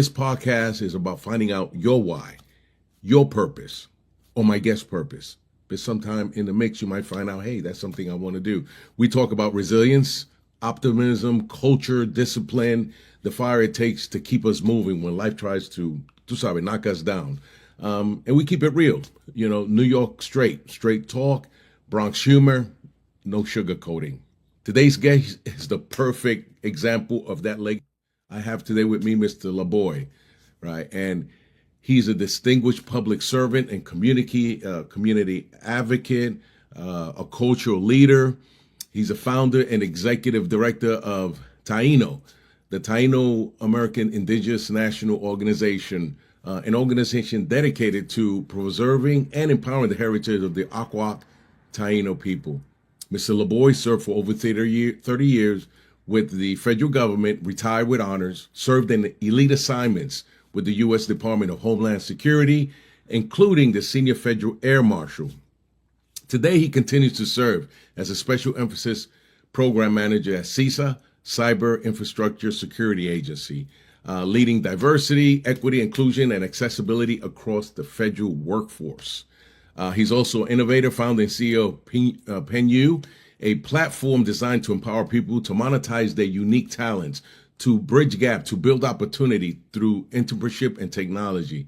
This podcast is about finding out your why, your purpose, or my guest purpose. But sometime in the mix, you might find out, hey, that's something I want to do. We talk about resilience, optimism, culture, discipline, the fire it takes to keep us moving when life tries to knock us down. And we keep it real. You know, New York straight talk, Bronx humor, no sugarcoating. Today's guest is the perfect example of that. I have today with me Mr. Laboy, right? And he's a distinguished public servant and community advocate, a cultural leader. He's a founder and executive director of T.A.I.N.O, the Taino American Indigenous National Organization, an organization dedicated to preserving and empowering the heritage of the Arwak Taino people. Mr. Laboy served for over 30 years with the federal government, retired with honors, served in elite assignments with the U.S. Department of Homeland Security, including the Senior Federal Air Marshal. Today, he continues to serve as a special emphasis program manager at CISA, Cyber Infrastructure Security Agency, leading diversity, equity, inclusion, and accessibility across the federal workforce. He's also an innovator, founder and CEO of T.A.I.N.O, a platform designed to empower people to monetize their unique talents, to bridge gap, to build opportunity through entrepreneurship and technology.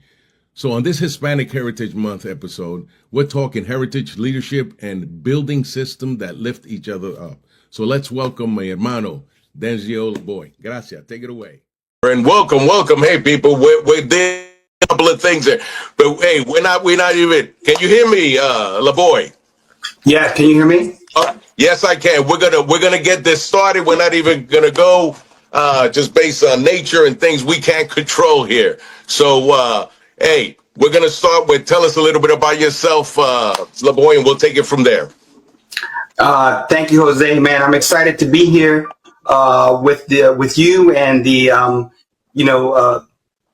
So on this Hispanic Heritage Month episode, we're talking heritage, leadership, and building systems that lift each other up. So let's welcome my hermano, Denyzio Laboy. Gracias. Take it away. And welcome. Hey, people, we're doing a couple of things here, but hey, we're not even. Can you hear me, Laboy? Yeah, can you hear me? Yes, I can. We're gonna get this started. We're not even gonna go just based on nature and things we can't control here. So, hey, we're gonna start with tell us a little bit about yourself, Laboy, and we'll take it from there. Thank you, Jose. Man, I'm excited to be here with you and the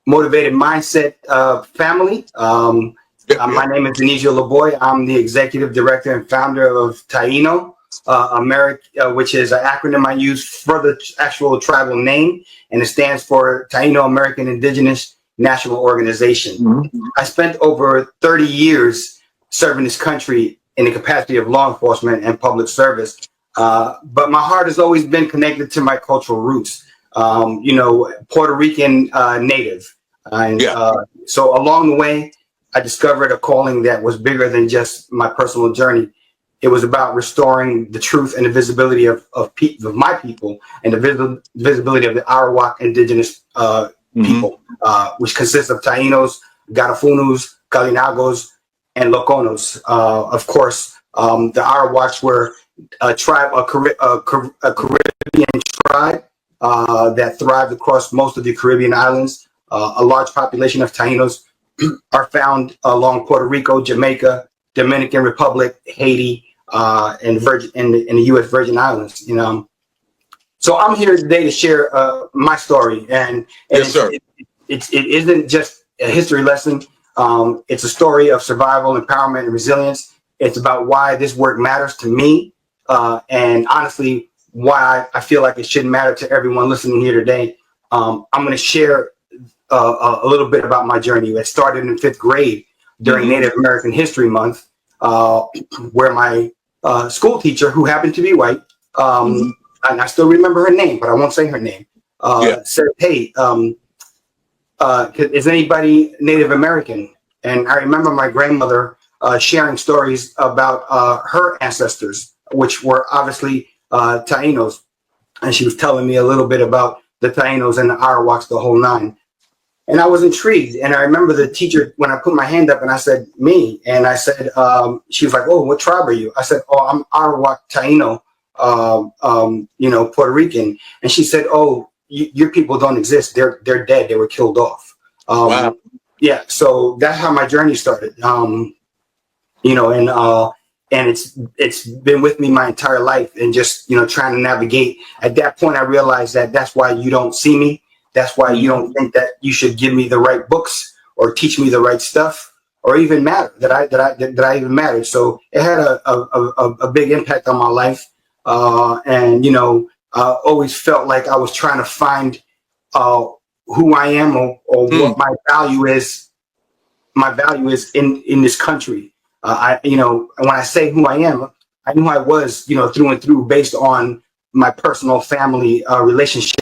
Motivated Mindset family. My name is Denyzio Laboy. I'm the executive director and founder of T.A.I.N.O, which is an acronym I use for the actual tribal name, and it stands for Taino American Indigenous National Organization. Mm-hmm. I spent over 30 years serving this country in the capacity of law enforcement and public service, but my heart has always been connected to my cultural roots. Puerto Rican native, and so along the way, I discovered a calling that was bigger than just my personal journey. It was about restoring the truth and the visibility of my people and the visibility of the Arwak Indigenous people, which consists of Tainos, Garafunos, Kalinagos, and Loconos. Of course, the Arwaks were a Caribbean tribe that thrived across most of the Caribbean islands. A large population of Tainos are found along Puerto Rico, Jamaica, Dominican Republic, Haiti, and the U.S. Virgin Islands. So I'm here today to share my story, and yes, sir. It isn't just a history lesson. It's a story of survival, empowerment, and resilience. It's about why this work matters to me, and honestly, why I feel like it should matter to everyone listening here today. I'm going to share a little bit about my journey. It started in 5th grade during Native American History Month, where my school teacher, who happened to be white, and I still remember her name, but I won't say her name, said, hey, is anybody Native American? And I remember my grandmother sharing stories about her ancestors, which were obviously Tainos. And she was telling me a little bit about the Tainos and the Arawaks, the whole nine. And I was intrigued. And I remember the teacher, when I put my hand up and I said, me, and I said, she was like, oh, what tribe are you? I said, oh, I'm Arwak Taino, Puerto Rican. And she said, oh, your people don't exist. They're dead. They were killed off. Wow. Yeah. So that's how my journey started. And it's been with me my entire life, and just, trying to navigate. At that point, I realized that that's why you don't see me. That's why you don't think that you should give me the right books or teach me the right stuff, or even matter that I even mattered. So it had a big impact on my life, and I always felt like I was trying to find who I am or what my value is. My value is in this country. When I say who I am, I knew I was, through and through, based on my personal family relationships.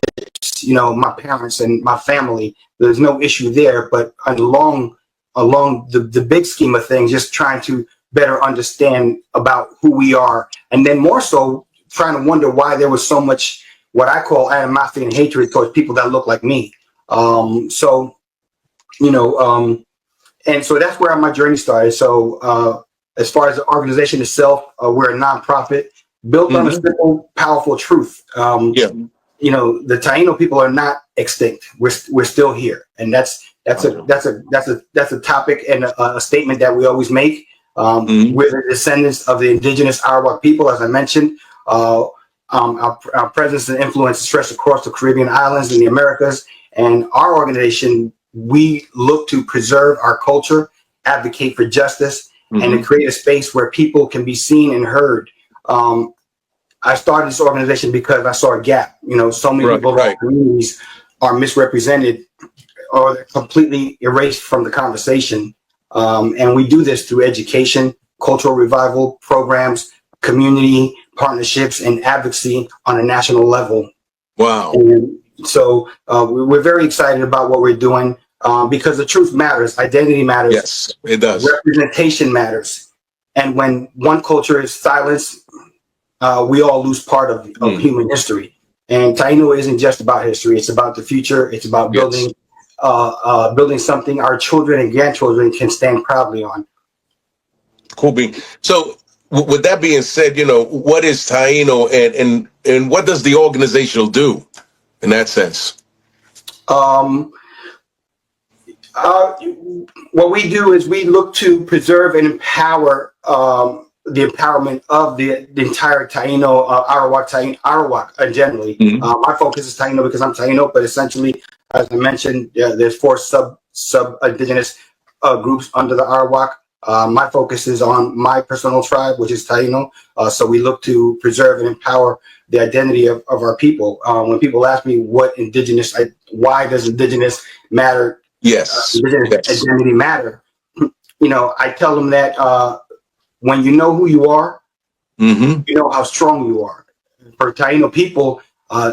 My parents and my family. There's no issue there, but along the big scheme of things, just trying to better understand about who we are, and then more so trying to wonder why there was so much what I call animosity and hatred towards people that look like me. And so that's where my journey started. So as far as the organization itself, we're a nonprofit built on a simple, powerful truth. The Taino people are not extinct. We're still here, and that's a topic and a statement that we always make. We're the descendants of the indigenous Arwak people, as I mentioned. Our presence and influence stretched across the Caribbean islands and the Americas. And our organization, we look to preserve our culture, advocate for justice, and to create a space where people can be seen and heard. I started this organization because I saw a gap. So many people in our communities are misrepresented or they're completely erased from the conversation. And we do this through education, cultural revival programs, community partnerships, and advocacy on a national level. Wow. And so we're very excited about what we're doing because the truth matters, identity matters. Yes, it does. Representation matters. And when one culture is silenced, we all lose part of human history. And Taino isn't just about history. It's about the future. It's about building something our children and grandchildren can stand proudly on. Cool bean. So with that being said, what is Taino and what does the organization do in that sense? What we do is we look to preserve and empower the empowerment of the entire Taino, Arwak generally. My focus is Taino because I'm Taino, but essentially, as I mentioned, there's 4 sub-indigenous groups under the Arwak. My focus is on my personal tribe, which is Taino. So we look to preserve and empower the identity of our people. When people ask me why does indigenous matter? Indigenous identity matter. I tell them that when you know who you are, you know how strong you are. For Taino people,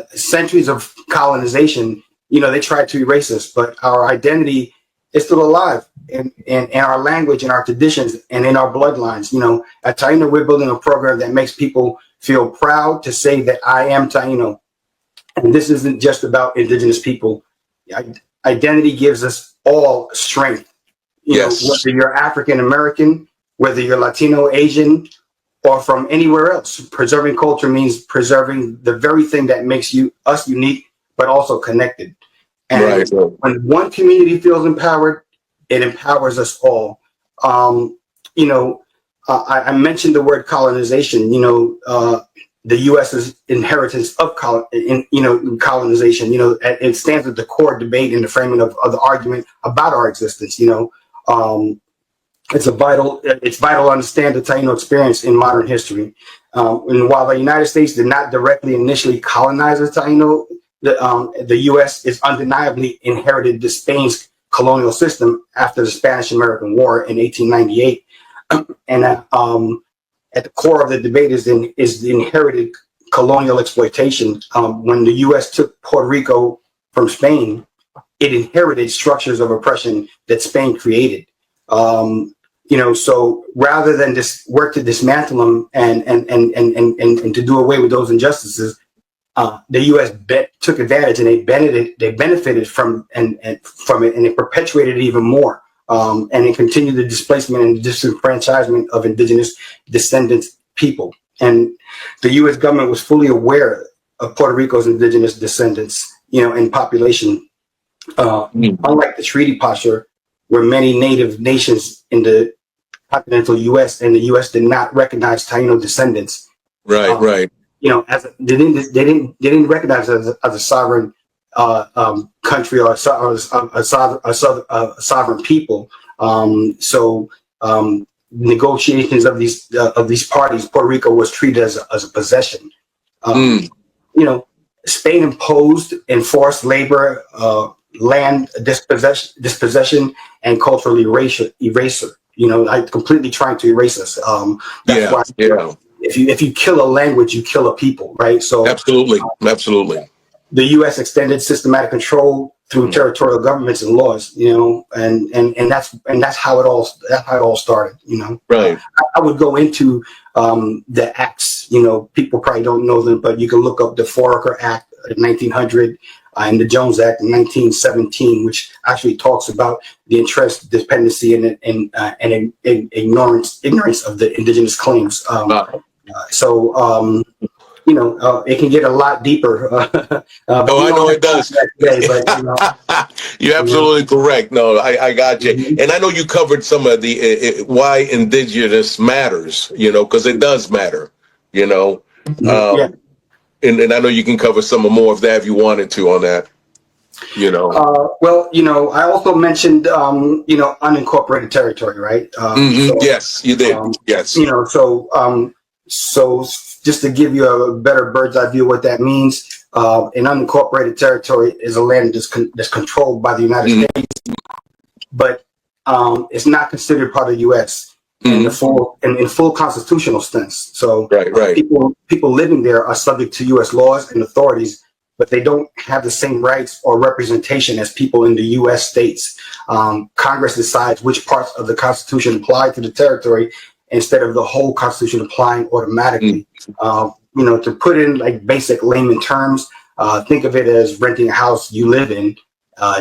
centuries of colonization, they tried to erase us, but our identity is still alive in our language, in our traditions, and in our bloodlines. At Taino, we're building a program that makes people feel proud to say that I am Taino. And this isn't just about indigenous people. Identity gives us all strength. Whether you're African American, whether you're Latino, Asian, or from anywhere else. Preserving culture means preserving the very thing that makes us unique, but also connected. And when one community feels empowered, it empowers us all. I mentioned the word colonization. The U.S.'s inheritance of colonization. It stands at the core debate in the framing of the argument about our existence. It's vital to understand the Taino experience in modern history. And while the United States did not directly initially colonize the Taino, the U.S. is undeniably inherited the Spain's colonial system after the Spanish-American War in 1898. And at the core of the debate is the inherited colonial exploitation. When the U.S. took Puerto Rico from Spain, it inherited structures of oppression that Spain created. So rather than just work to dismantle them and to do away with those injustices, the U.S. took advantage and they benefited from it, and it perpetuated it even more. And it continued the displacement and disenfranchisement of indigenous descendants people. And the U.S. government was fully aware of Puerto Rico's indigenous descendants, and population. Unlike the treaty posture, where many native nations in the continental U.S. and the U.S. did not recognize Taino descendants. Right. As they didn't recognize it as a sovereign country or a sovereign people. Negotiations of these parties, Puerto Rico was treated as a possession. Spain imposed enforced labor land dispossession and cultural eraser. Like completely trying to erase us. That's why if you kill a language, you kill a people, right? So absolutely. The U.S. extended systematic control through territorial governments and laws, and that's how it all started, Right. I would go into the acts, people probably don't know them, but you can look up the Foraker Act of 1900 and the Jones Act in 1917, which actually talks about the interest, dependency, and ignorance of the indigenous claims. It can get a lot deeper. I know it does. Today, but, you're absolutely correct. No, I got you. Mm-hmm. And I know you covered some of the why Indigenous matters, because it does matter, yeah. And I know you can cover some more of that if you wanted to on that, Well, I also mentioned, unincorporated territory, right? Yes, you did. Yes. So just to give you a better bird's eye view of what that means, an unincorporated territory is a land that's controlled by the United States, but it's not considered part of the U.S. in full constitutional sense. So right. People living there are subject to U.S. laws and authorities, but they don't have the same rights or representation as people in the U.S. states. Congress decides which parts of the Constitution apply to the territory instead of the whole Constitution applying automatically. To put in like basic layman terms, think of it as renting a house you live in.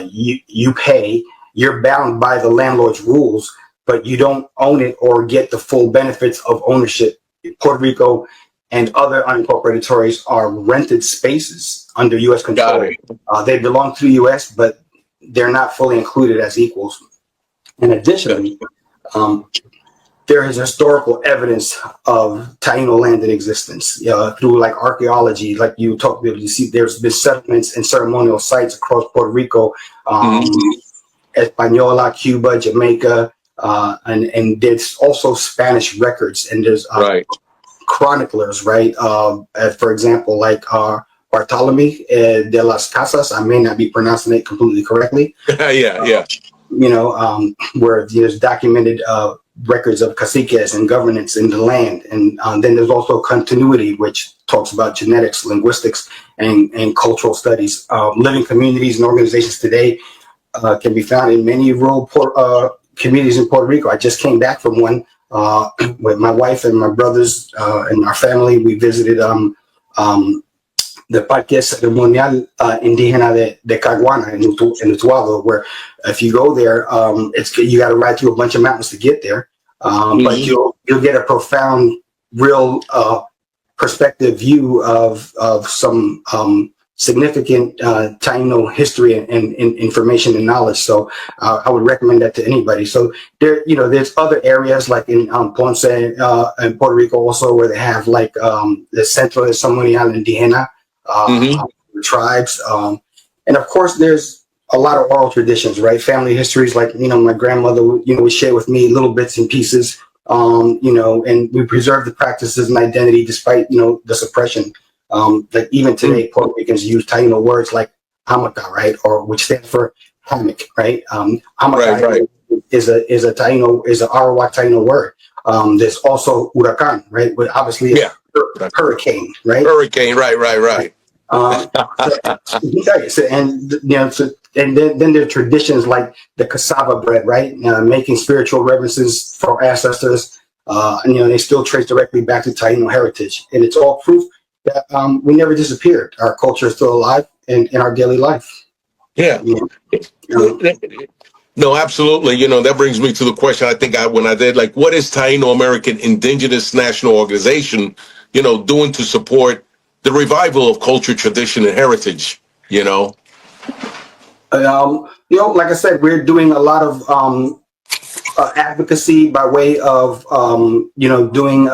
You pay. You're bound by the landlord's rules, but you don't own it or get the full benefits of ownership. Puerto Rico and other unincorporated territories are rented spaces under U.S. control. They belong to the U.S., but they're not fully included as equals. And additionally, there is historical evidence of Taino land in existence through like archaeology, like you talked about. You see, there's been settlements and ceremonial sites across Puerto Rico, Española, Cuba, Jamaica, and there's also Spanish records, and there's chroniclers, right? For example, like Bartolome de las Casas. I may not be pronouncing it completely correctly. Where there's documented records of caciques and governance in the land. And then there's also continuity, which talks about genetics, linguistics, and cultural studies. Living communities and organizations today can be found in many rural communities in Puerto Rico. I just came back from one with my wife and my brothers and our family. We visited the Parque Ceremonial Indígena de Caguana in Utuado, where if you go there, you got to ride through a bunch of mountains to get there, but you'll get a profound, real perspective view of some significant Taino history and information and knowledge. So I would recommend that to anybody. So there's other areas like in Ponce and Puerto Rico also, where they have like the Centro de Ceremonial Indígena. Tribes, and of course there's a lot of oral traditions, right? Family histories, like my grandmother would share with me little bits and pieces, and we preserve the practices and identity despite the suppression. Like even today, Puerto Ricans use Taino words like hamaca, right, or which stands for hammock, right? Hamaca is a Taino, is an Arwak Taino word. There's also huracan, right, but obviously hurricane, right? Hurricane, right. And then there are traditions like the cassava bread, right? Making spiritual reverences for our ancestors. They still trace directly back to Taino heritage, and it's all proof that we never disappeared. Our culture is still alive in our daily life. No, absolutely. That brings me to the question I think when I did, like, what is Taino American Indigenous National Organization, doing to support the revival of culture, tradition, and heritage, like I said, we're doing a lot of advocacy by way of, doing,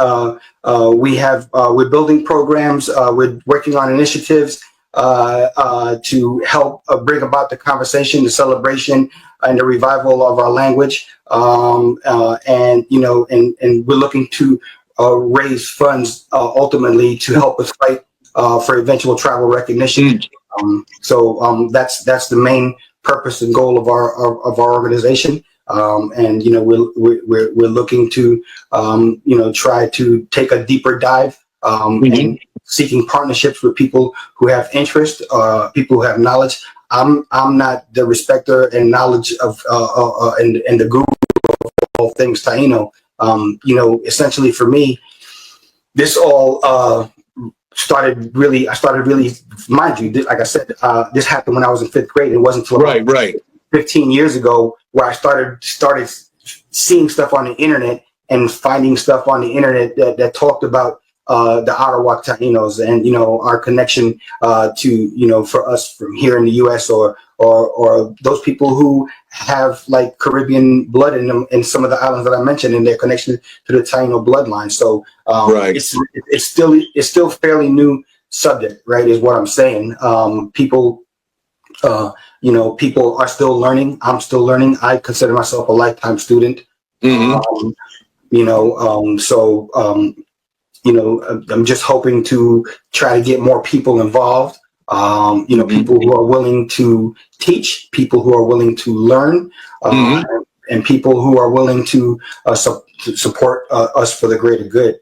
we're building programs, we're working on initiatives to help bring about the conversation, the celebration, and the revival of our language. And we're looking to raise funds ultimately to help us fight for eventual travel recognition. So that's the main purpose and goal of our organization. And we're looking to try to take a deeper dive and seeking partnerships with people who have interest, people who have knowledge. I'm not the respecter and knowledge of and the guru of all things Taino. Essentially for me, this all started really, mind you, like I said, this happened when I was in 5th grade. It wasn't until 15 years ago where I started seeing stuff on the internet and finding stuff on the internet that talked about the Arwak Tainos and our connection to for us from here in the U.S. or those people who have like Caribbean blood in them in some of the islands that I mentioned and their connection to the Taino bloodline. So it's still fairly new subject, right? Is what I'm saying. People are still learning. I'm still learning. I consider myself a lifetime student. I'm just hoping to try to get more people involved. People who are willing to teach, people who are willing to learn, and people who are willing to support us for the greater good.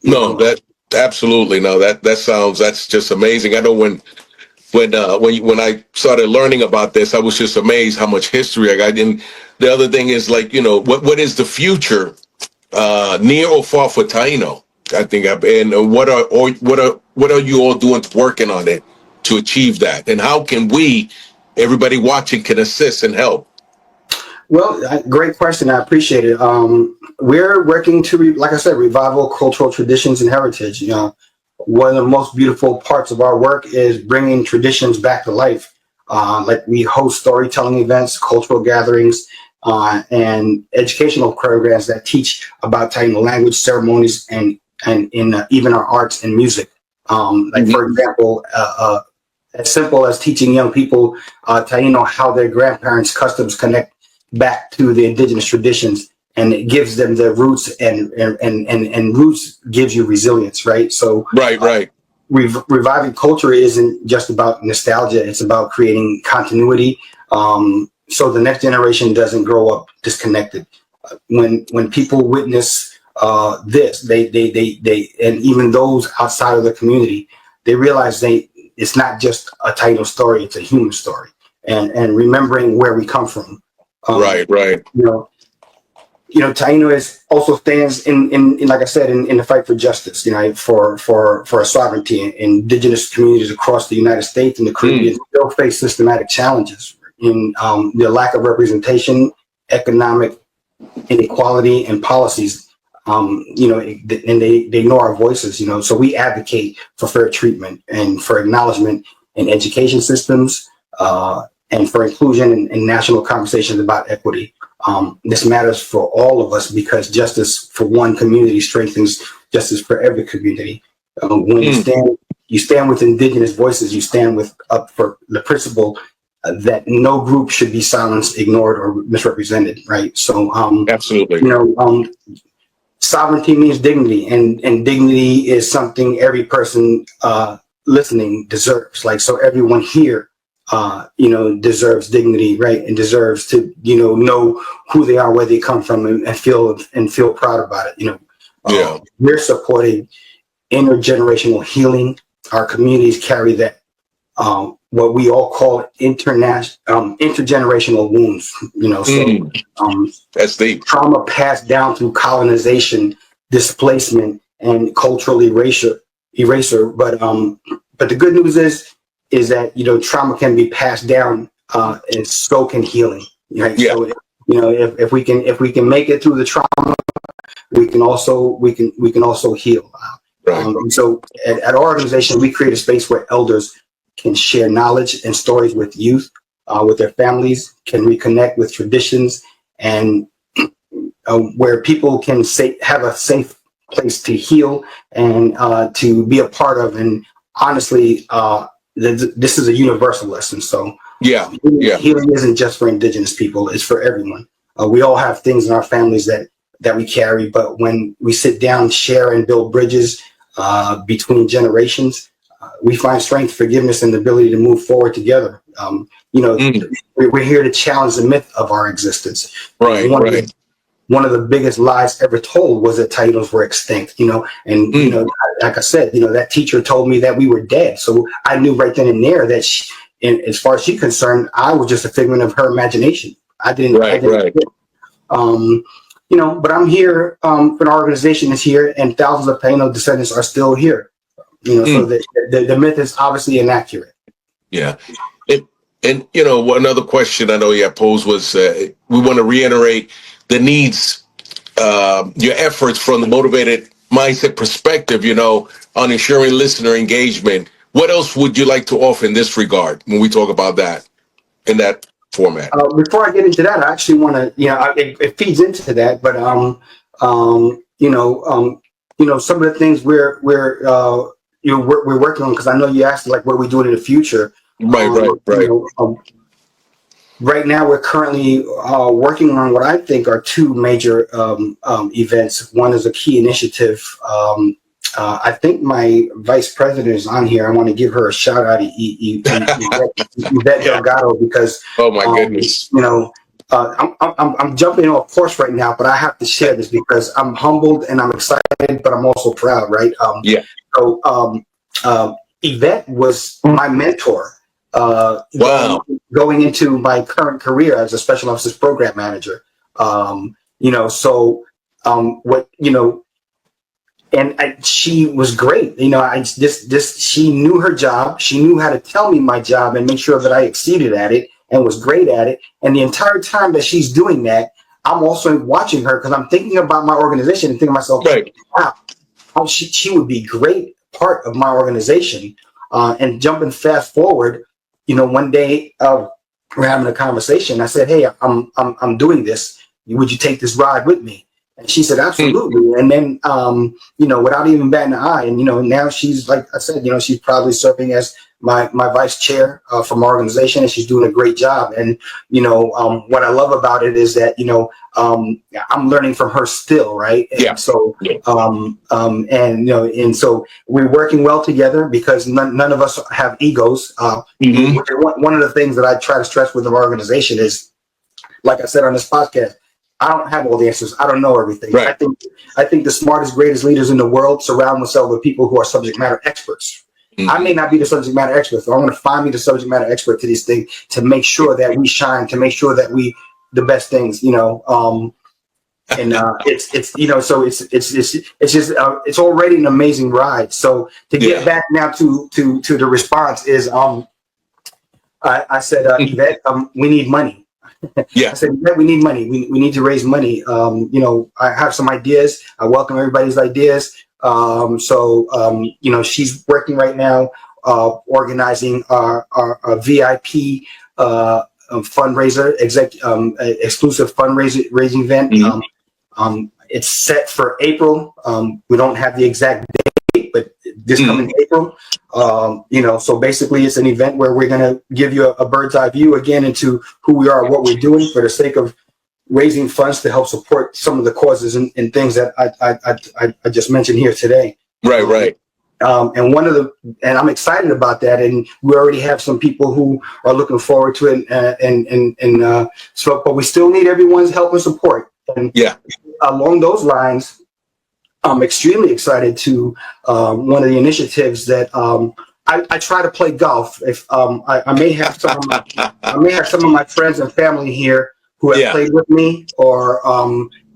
That absolutely that's just amazing. I know when I started learning about this, I was just amazed how much history I got. And the other thing is what is the future, near or far for Taino? I think, and what are you all doing, working on it to achieve that? And how can everybody watching can assist and help? Well, great question. I appreciate it. We're working to, like I said, revival cultural traditions and heritage. One of the most beautiful parts of our work is bringing traditions back to life. Like we host storytelling events, cultural gatherings, and educational programs that teach about Taino language, ceremonies, and in even our arts and music. For example, as simple as teaching young people Taino how their grandparents' customs connect back to the indigenous traditions, and it gives them their roots, and roots gives you resilience, right? So reviving culture isn't just about nostalgia; it's about creating continuity, so the next generation doesn't grow up disconnected. When people witness this, they and even those outside of the community, they realize it's not just a Taino story; it's a human story, and remembering where we come from. Taino is also stands in like I said, in the fight for justice, for sovereignty. Indigenous communities across the United States and the Caribbean still face systematic challenges in the lack of representation, economic inequality, and policies. And they ignore our voices. So we advocate for fair treatment and for acknowledgement in education systems, and for inclusion in national conversations about equity. This matters for all of us because justice for one community strengthens justice for every community. When you stand with Indigenous voices, you stand up for the principle that no group should be silenced, ignored, or misrepresented. Right. So, absolutely. Sovereignty means dignity, and dignity is something every person listening deserves. So everyone here deserves dignity, right? And deserves to, know who they are, where they come from, and feel proud about it. We're supporting intergenerational healing. Our communities carry that, what we all call intergenerational wounds, that's deep. Trauma passed down through colonization, displacement, and cultural erasure. But the good news is that trauma can be passed down, and so can healing. Right. Yeah. So if we can make it through the trauma, we can also heal. Right. So at our organization, we create a space where elders can share knowledge and stories with youth, with their families, can reconnect with traditions, and where people can have a safe place to heal and to be a part of. And honestly, this is a universal lesson. So healing isn't just for Indigenous people; it's for everyone. We all have things in our families that we carry, but when we sit down, share, and build bridges between generations, we find strength, forgiveness, and the ability to move forward together. We're here to challenge the myth of our existence. Right, right. One of the biggest lies ever told was that Tainos were extinct, like I said, that teacher told me that we were dead. So I knew right then and there that as far as she's concerned, I was just a figment of her imagination. I didn't. But I'm here for an organization that's here, and thousands of Taino descendants are still here. So the myth is obviously inaccurate. Yeah. And one other question I know you posed was we want to reiterate the needs, your efforts from the motivated mindset perspective, on ensuring listener engagement. What else would you like to offer in this regard when we talk about that in that format? Before I get into that, I actually want to, it feeds into that, but some of the things we're working on, because I know you asked like what are we doing in the future. Right. Right now, we're currently working on what I think are two major events. One is a key initiative. I think my vice president is on here. I want to give her a shout out, Yvette Delgado, because oh my goodness, I'm jumping off course right now, but I have to share this because I'm humbled and I'm excited, but I'm also proud, right? So Yvette was my mentor. Wow. Going into my current career as a special officers program manager. She was great. She knew her job. She knew how to tell me my job and make sure that I exceeded at it and was great at it. And the entire time that she's doing that, I'm also watching her because I'm thinking about my organization and thinking to myself, wow, she would be great part of my organization. And jumping fast forward, one day we're having a conversation. I said, hey, I'm doing this. Would you take this ride with me? And she said, absolutely. And then, without even batting an eye, and, now she's, like I said, she's probably serving as my vice chair from our organization, and she's doing a great job. And, what I love about it is that, I'm learning from her still. Right. And so, and so we're working well together because none of us have egos. One of the things that I try to stress with our organization is, like I said on this podcast, I don't have all the answers. I don't know everything. Right. I think the smartest, greatest leaders in the world surround themselves with people who are subject matter experts. I may not be the subject matter expert, so I'm going to find me the subject matter expert to these things to make sure that we shine, to make sure that we the best things, so it's just it's already an amazing ride. So to get back now to the response is I said Yvette, we need money. I said, we need money. We need to raise money. I have some ideas. I welcome everybody's ideas. She's working right now, organizing our VIP fundraiser, exclusive fundraising event. It's set for April. We don't have the exact date, but this coming April. So basically it's an event where we're going to give you a bird's eye view again into who we are, what we're doing for the sake of raising funds to help support some of the causes and things that I just mentioned here today. Right. And I'm excited about that. And we already have some people who are looking forward to it. But we still need everyone's help and support. And along those lines, I'm extremely excited to one of the initiatives that I try to play golf. If I may have some of my friends and family here who have played with me, or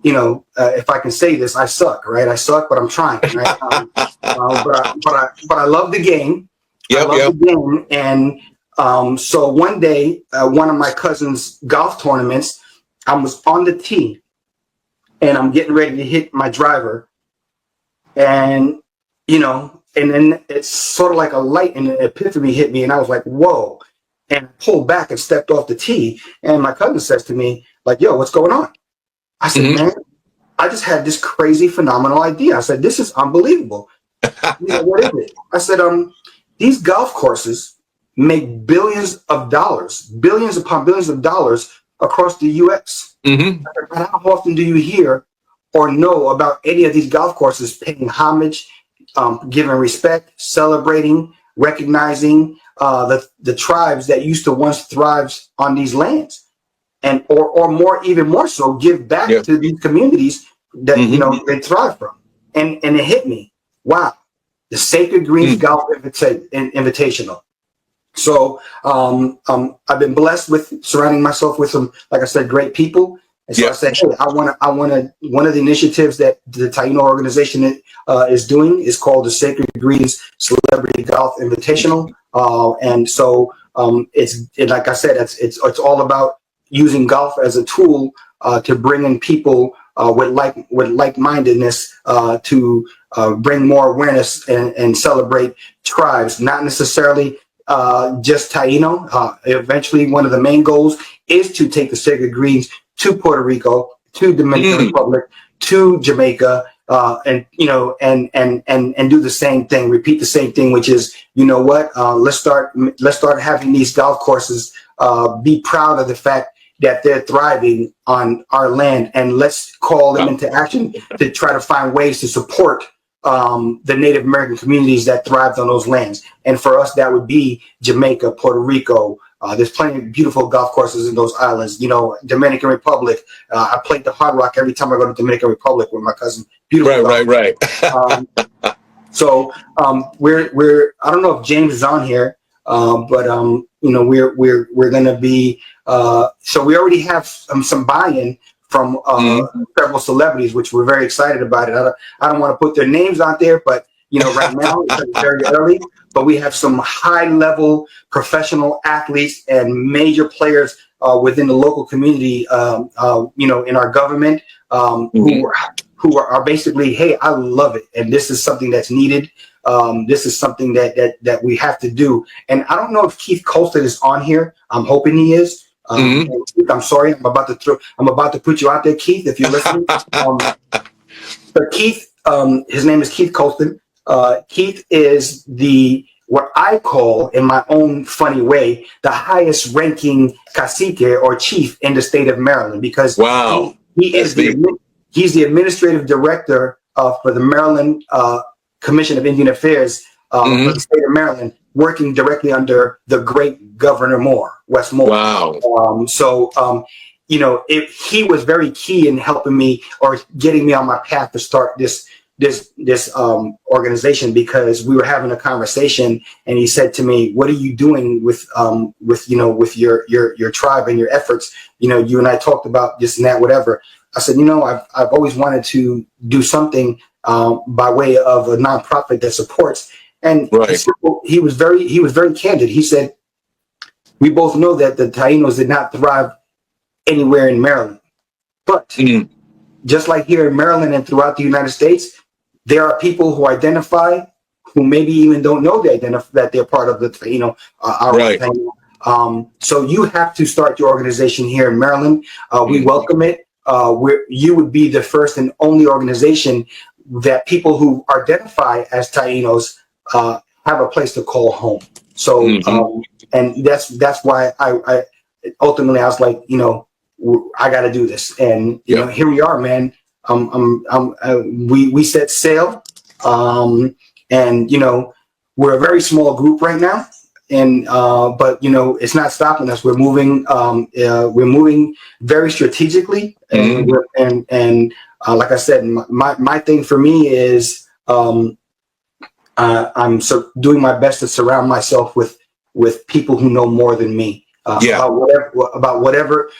if I can say this, I suck, right? I suck, but I'm trying, right? But I love the game. The game, and so one day, one of my cousin's golf tournaments, I was on the tee, and I'm getting ready to hit my driver, and and then it's sort of like a light and an epiphany hit me, and I was like, whoa. And I pulled back and stepped off the tee. And my cousin says to me, like, yo, what's going on? I said, man, I just had this crazy, phenomenal idea. I said, this is unbelievable. What is it? I said, these golf courses make billions upon billions of dollars across the U.S. But how often do you hear or know about any of these golf courses paying homage, giving respect, celebrating recognizing the tribes that used to once thrive on these lands, and or more, even more so, give back to these communities that they thrive from. And it hit me. Wow, the Sacred Greens Golf Invitational. So I've been blessed with surrounding myself with some, like I said, great people. And so I said, hey, I want to. One of the initiatives that the T.A.I.N.O organization is doing is called the Sacred Greens Celebrity Golf Invitational. And so like I said, it's all about using golf as a tool to bring in people with like-mindedness to bring more awareness and celebrate tribes, not necessarily just Taino. Eventually, one of the main goals is to take the Sacred Greens to Puerto Rico, to Dominican Republic, to Jamaica, and do the same thing, repeat the same thing, which is, let's start having these golf courses be proud of the fact that they're thriving on our land, and let's call them into action to try to find ways to support the Native American communities that thrived on those lands. And for us, that would be Jamaica, Puerto Rico. There's plenty of beautiful golf courses in those islands. Dominican Republic. I played the Hard Rock every time I go to Dominican Republic with my cousin. Beautiful. Right. So we're I don't know if James is on here, but we're gonna be. So we already have some buy-in from several celebrities, which we're very excited about it. I don't want to put their names out there, but right now it's very early. But we have some high-level professional athletes and major players within the local community, in our government, who are basically, hey, I love it, and this is something that's needed. This is something that we have to do. And I don't know if Keith Colston is on here. I'm hoping he is. I'm sorry. I'm about to put you out there, Keith, if you're listening. But Keith, his name is Keith Colston. Keith is what I call, in my own funny way, the highest ranking cacique or chief in the state of Maryland, because he's the administrative director for the Maryland Commission of Indian Affairs for the state of Maryland, working directly under the great Governor Moore, Wes Moore. Wow. He was very key in helping me or getting me on my path to start this organization, because we were having a conversation and he said to me, what are you doing with your tribe and your efforts? You and I talked about this and that, whatever. I said, I've always wanted to do something by way of a nonprofit that supports. And he was very candid. He said, we both know that the Tainos did not thrive anywhere in Maryland, but just like here in Maryland and throughout the United States, there are people who identify, who maybe even don't know that they're part of the Arwak Taino. So you have to start your organization here in Maryland. We welcome it. You would be the first and only organization that people who identify as Tainos have a place to call home. So and that's why I ultimately I was like, I got to do this, and here we are, man. We set sail, and we're a very small group right now, and but it's not stopping us. We're moving very strategically, and like I said, my thing for me is I'm doing my best to surround myself with people who know more than me about whatever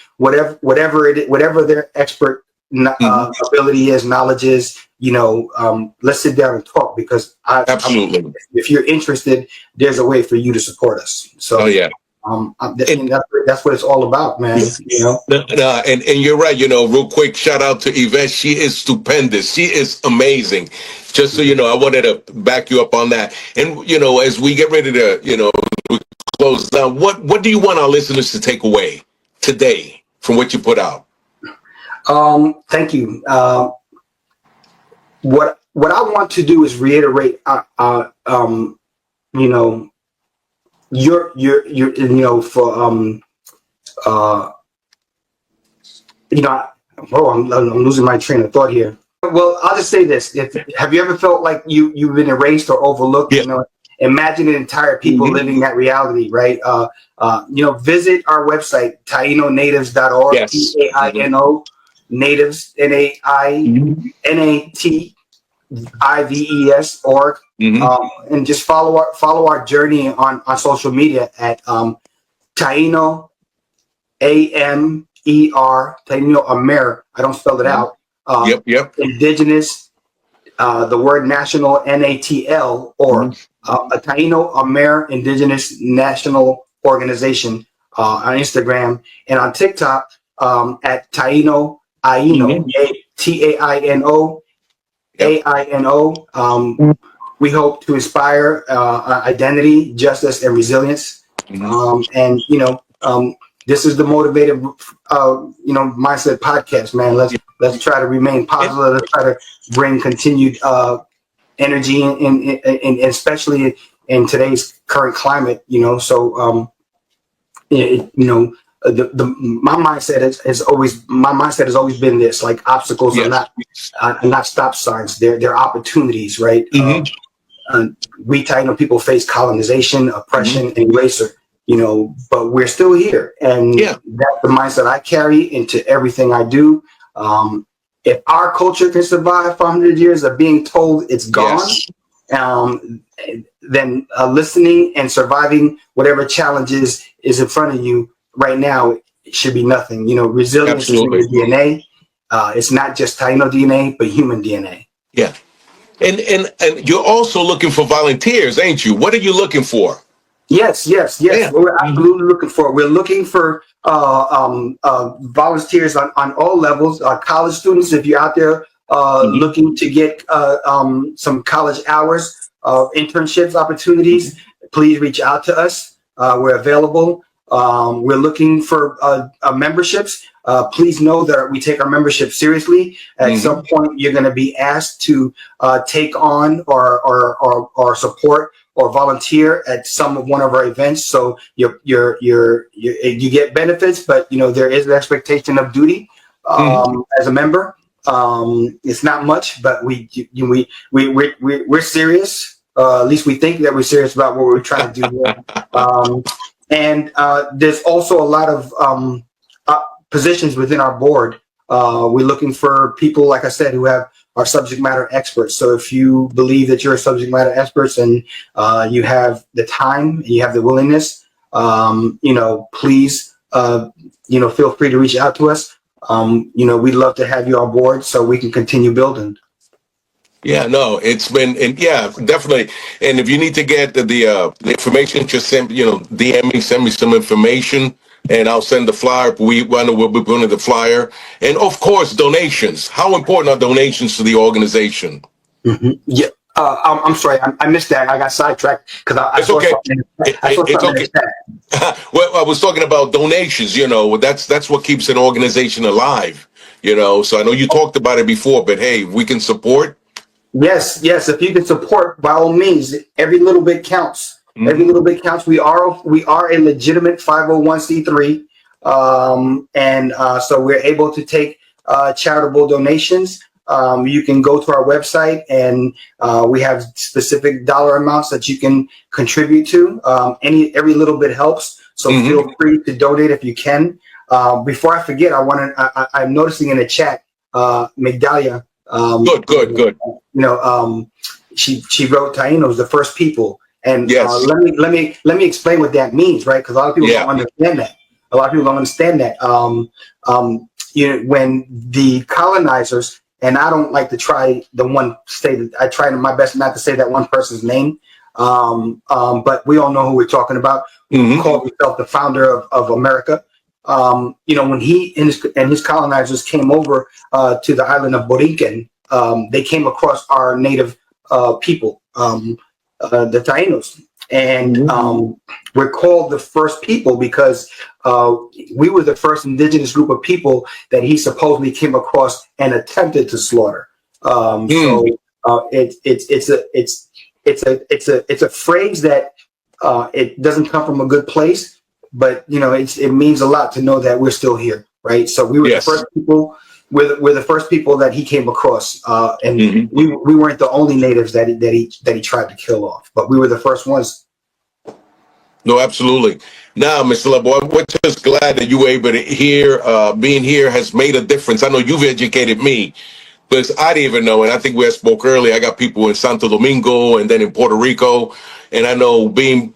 their expert ability is, knowledge is. Let's sit down and talk, because absolutely, if you're interested, there's a way for you to support us. So that's what it's all about, man. And you're right. Real quick, shout out to Yvette. She is stupendous. She is amazing. Just so you know, I wanted to back you up on that. And as we get ready to close down, what do you want our listeners to take away today from what you put out? Thank you. What I want to do is reiterate, I'm losing my train of thought here. Well, I'll just say this: have you ever felt like you've been erased or overlooked, in imagine an entire people living that reality, right? Visit our website, TAINOnatives.org, Yes. T-A-I-N-O, natives, NAINATIVES.org. And just follow our journey on social media at Taino, A-M-E-R, Taino Amer. I don't spell it out. Yep. Indigenous, the word national, N-A-T-L, or a Taino Amer Indigenous National Organization on Instagram, and on TikTok at Taino Aino, T-A-I-N-O, A-I-N-O. We hope to inspire identity, justice, and resilience. This is the Motivated, Mindset podcast, man. Let's try to remain positive. Let's try to bring continued energy, in especially in today's current climate. My mindset has always been this: like, obstacles are not stop signs. They're opportunities, right? We Taino people face colonization, oppression, and erasure. But we're still here, and that's the mindset I carry into everything I do. If our culture can survive 400 years of being told it's gone, then listening and surviving whatever challenges is in front of you right now, it should be nothing. Resilience is in your DNA. It's not just Taino DNA, but human DNA. Yeah. And you're also looking for volunteers, ain't you? What are you looking for? Yes. We're absolutely looking for. We're looking for volunteers on all levels. College students, if you're out there looking to get some college hours, internships, opportunities, please reach out to us. We're available. We're looking for memberships. Please know that we take our membership seriously. At some point, you're going to be asked to take on or support or volunteer at one of our events. So you get benefits, but there is an expectation of duty as a member. It's not much, but we're serious. At least we think that we're serious about what we're trying to do here. And there's also a lot of positions within our board. We're looking for people, like I said, who are subject matter experts. So if you believe that you're a subject matter expert and you have the time, and you have the willingness, please, feel free to reach out to us. We'd love to have you on board so we can continue building. Yeah, no, it's been, and yeah, definitely. And if you need to get the information, just DM me, send me some information, and I'll send the flyer. We'll be putting the flyer, and of course, donations. How important are donations to the organization? Yeah, I'm sorry, I missed that. I got sidetracked because I saw something. It's okay. Well, I was talking about donations. That's what keeps an organization alive. So I know you talked about it before, but hey, we can support. Yes. If you can support, by all means, every little bit counts. Every little bit counts. We are a legitimate 501c3, so we're able to take charitable donations. You can go to our website, and we have specific dollar amounts that you can contribute to. Every little bit helps. So feel free to donate if you can. Before I forget, I'm noticing in the chat, Migdalia. Good. She wrote Taino's the first people, and let me explain what that means, right? Because a lot of people don't understand that. A lot of people don't understand that. When the colonizers, and I don't like to try I try my best not to say that one person's name, but we all know who we're talking about. Who called himself the founder of America. When he and his colonizers came over to the island of Borinquen, they came across our native people, the Tainos, and we're called the first people because we were the first indigenous group of people that he supposedly came across and attempted to slaughter. So it's a phrase that it doesn't come from a good place. But it means a lot to know that we're still here, right? So we were the first people we're the first people that he came across, and we weren't the only natives that he tried to kill off, but we were the first ones. No, absolutely. Now, Mr. Laboy, we're just glad that you were able to hear. Being here has made a difference. I know you've educated me, because I didn't even know, and I think we had spoke earlier. I got people in Santo Domingo and then in Puerto Rico, and I know being,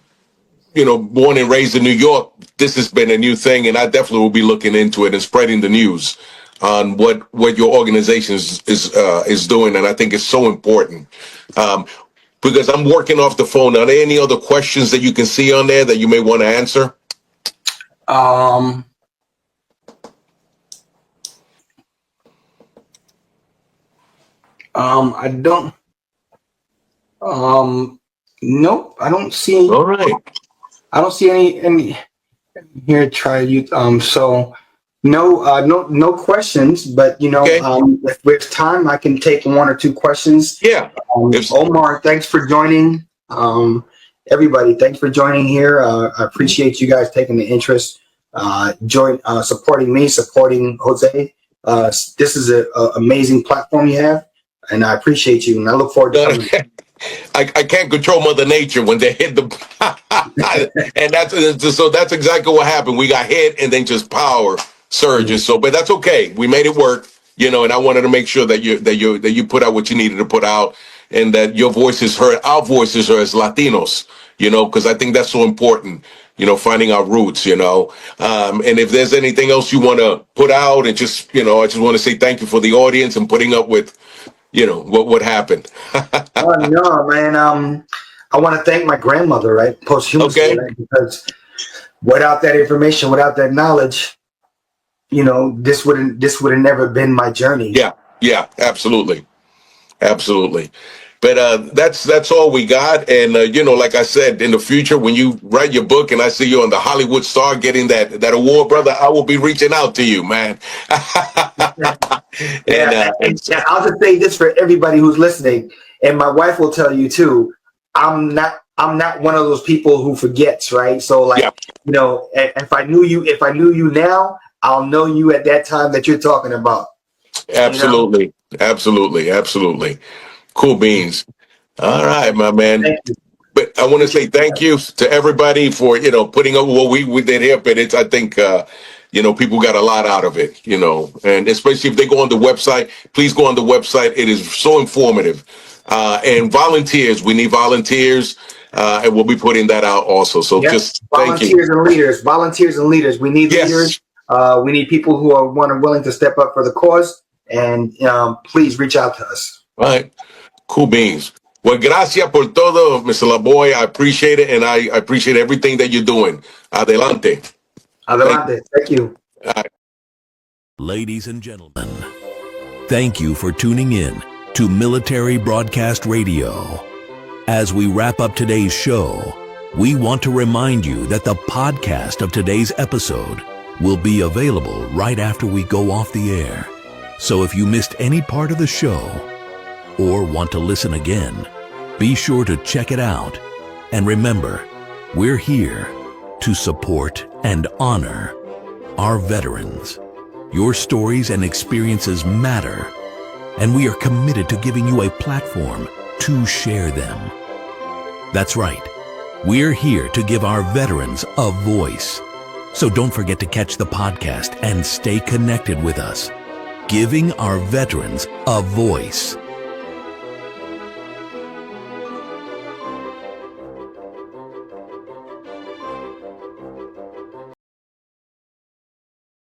born and raised in New York, this has been a new thing, and I definitely will be looking into it and spreading the news on what your organization is doing, and I think it's so important. Because I'm working off the phone. Are there any other questions that you can see on there that you may want to answer? I don't. Nope. I don't see. All right. I don't see any here. Try you. So no questions. But Okay. if there's time, I can take one or two questions. Yeah. Omar, thanks for joining. Everybody, thanks for joining here. I appreciate you guys taking the interest. Supporting me, supporting Jose. This is an amazing platform you have, and I appreciate you. And I look forward to coming. I can't control Mother Nature when they hit the, and that's exactly what happened. We got hit, and then just power surges. So, but that's okay. We made it work, and I wanted to make sure that you put out what you needed to put out, and that your voice is heard. Our voices are as Latinos, because I think that's so important. Finding our roots. And if there's anything else you want to put out, and just I just want to say thank you for the audience and putting up with. What happened. Oh, no, man. I want to thank my grandmother, right? Posthumously, Okay. right? Because without that information, without that knowledge, this would have never been my journey. Yeah, absolutely. But that's all we got. And like I said, in the future, when you write your book and I see you on the Hollywood Star getting that award, brother, I will be reaching out to you, man. And I'll just say this for everybody who's listening, and my wife will tell you too. I'm not one of those people who forgets, right? So if I knew you now, I'll know you at that time that you're talking about. Absolutely. Cool beans. All right, my man. Thank you. But I want to say thank you to everybody for putting up what we did here. But I think people got a lot out of it. And especially if they go on the website, please go on the website. It is so informative. And volunteers, we need volunteers, and we'll be putting that out also. So just thank you. Volunteers and leaders. We need leaders. We need people who are willing to step up for the cause. And please reach out to us. All right. Cool beans. Well, gracias por todo, Mr. Laboy. I appreciate it, and I appreciate everything that you're doing. Adelante. Thank you. All right. Ladies and gentlemen, thank you for tuning in to Military Broadcast Radio. As we wrap up today's show, we want to remind you that the podcast of today's episode will be available right after we go off the air. So if you missed any part of the show or want to listen again, be sure to check it out. And remember, we're here to support and honor our veterans. Your stories and experiences matter, and we are committed to giving you a platform to share them. That's right. We're here to give our veterans a voice. So don't forget to catch the podcast and stay connected with us. Giving our veterans a voice.